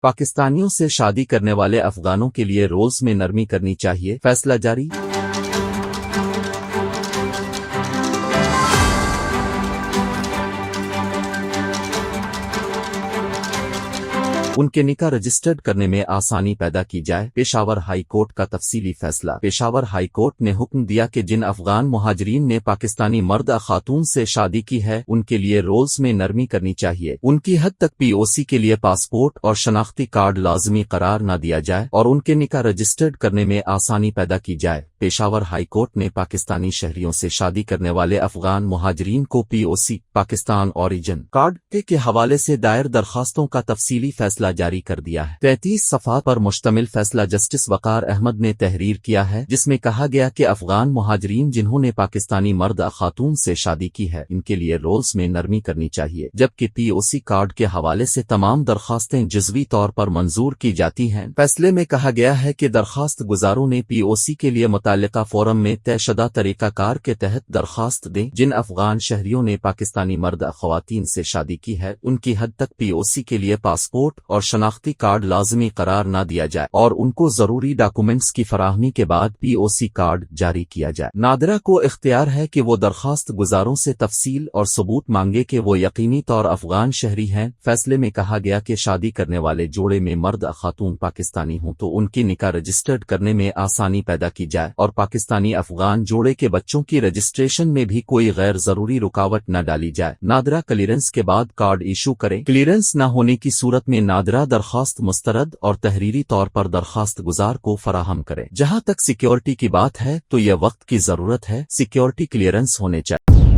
पाकिस्तानियों से शादी करने वाले अफगानों के लिए रोल्स में नरमी करनी चाहिए, फैसला जारी। उनके निकाह रजिस्टर्ड करने में आसानी पैदा की जाए, पेशावर हाई कोर्ट का तफसीली फैसला। पेशावर हाई कोर्ट ने हुक्म दिया कि जिन अफगान मुहाजिरीन ने पाकिस्तानी मर्द खातून से शादी की है उनके लिए रोल्स में नरमी करनी चाहिए। उनकी हद तक पीओसी के लिए पासपोर्ट और शनाख्ती कार्ड लाजमी करार न दिया जाए और उनके निकाह रजिस्टर्ड करने में आसानी पैदा की जाए। पेशावर हाई कोर्ट ने पाकिस्तानी शहरियों से शादी करने वाले अफगान मुहाजिरीन को पीओसी पाकिस्तान ओरिजिन कार्ड के हवाले से दायर दरखास्तों का तफसीली फैसला जारी कर दिया है। 33 सफ़हात पर मुश्तमिल फैसला जस्टिस वकार अहमद ने तहरीर किया है, जिसमें कहा गया कि अफगान मुहाजिरीन जिन्होंने पाकिस्तानी मर्द खातून से शादी की है इनके लिए रोल्स में नरमी करनी चाहिए, जबकि पीओसी कार्ड के हवाले से तमाम दरखास्तें जुज़वी तौर पर मंजूर की जाती हैं। फैसले में कहा गया है कि दरखास्त गुजारों ने पीओसी के लिए मुताल्लिका फोरम में तयशुदा तरीकाकार के तहत दरखास्त दें। जिन अफगान शहरियों ने पाकिस्तानी मर्द ख्वातीन से शादी की है उनकी हद तक पीओसी के लिए पासपोर्ट और शनाख्ती कार्ड लाजमी करार न दिया जाए और उनको जरूरी डॉक्यूमेंट्स की फराहमी के बाद पीओसी कार्ड जारी किया जाए। नादरा को इख्तियार है कि वो दरखास्त गुजारों से तफसील और सबूत मांगे कि वो यकीनी तौर अफगान शहरी हैं। फैसले में कहा गया कि शादी करने वाले जोड़े में मर्द खातून पाकिस्तानी हों तो उनकी निकाह रजिस्टर्ड करने में आसानी पैदा की जाए और पाकिस्तानी अफगान जोड़े के बच्चों की रजिस्ट्रेशन में भी कोई गैर जरूरी रुकावट न डाली जाए। नादरा क्लियरेंस के बाद कार्ड इशू करे। क्लियरेंस न होने की सूरत में नादरा दरखास्त मुस्तरद और तहरीरी तौर पर दरखास्त गुजार को फराहम करे। जहां तक सिक्योरिटी की बात है तो यह वक्त की जरूरत है, सिक्योरिटी क्लियरेंस होने चाहिए।